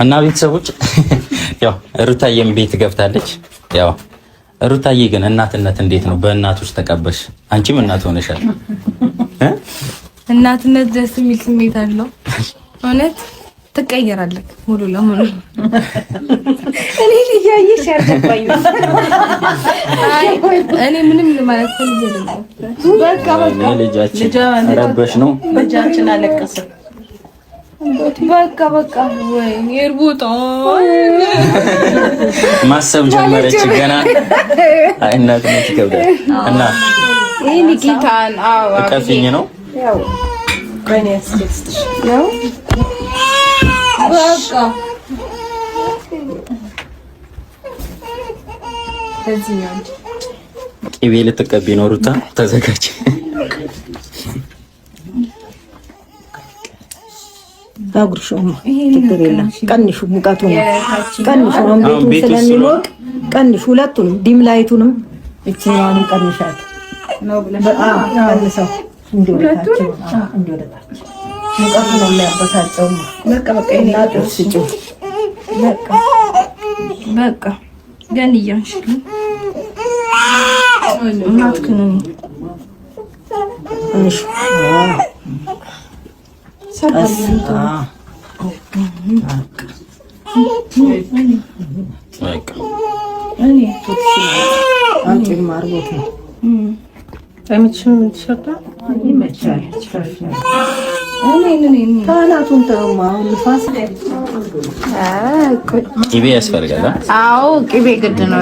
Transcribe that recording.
እና ቤተሰቦች ያው ሩታዬም ቤት ገብታለች። ያው ሩታዬ ግን እናትነት እንዴት ነው? በእናት ውስጥ ተቀበሽ? አንቺም እናት ሆነሻል። እናትነት ደስ የሚል ስሜት አለው። እውነት ትቀየራለህ ሙሉ ለሙሉ። እኔ ልያየሽ ያርገባኝ። እኔ ምንም ማለት ነው። በቃ ልጃችን ረበሽ ነው። ልጃችን አለቀሰ። በቃ ወይ የርቦታ ማሰብ ጀመረች ገና። እናትነት ይከብዳል። እና ይሄ ጌታን እቀፊኝ ነው ያው ከኔስ ቴክስትሽ ያው በቃ እዚህኛው ቅቤ ልትቀቢ ነው ሩታ፣ ተዘጋጅ። አጉርሾማ ችግር የለም። ቀንሹ፣ ሙቀቱ ነው ቀንሹ። አሁን ቤቱን ስለሚሞቅ ቀንሹ። ሁለቱንም ዲም ላይቱንም እቺኛውንም ቀንሻት ነው ብለን ቀንሰው እንዲወጣቸው እንዲወጣቸው ሙቀቱ ነው የሚያበሳጨው። በቃ ይሄን አጥርጭ በቃ ገን እያንሽሉ እናትክን እንሽ ቅቤ ያስፈልጋል። አዎ ቅቤ ግድ ነው።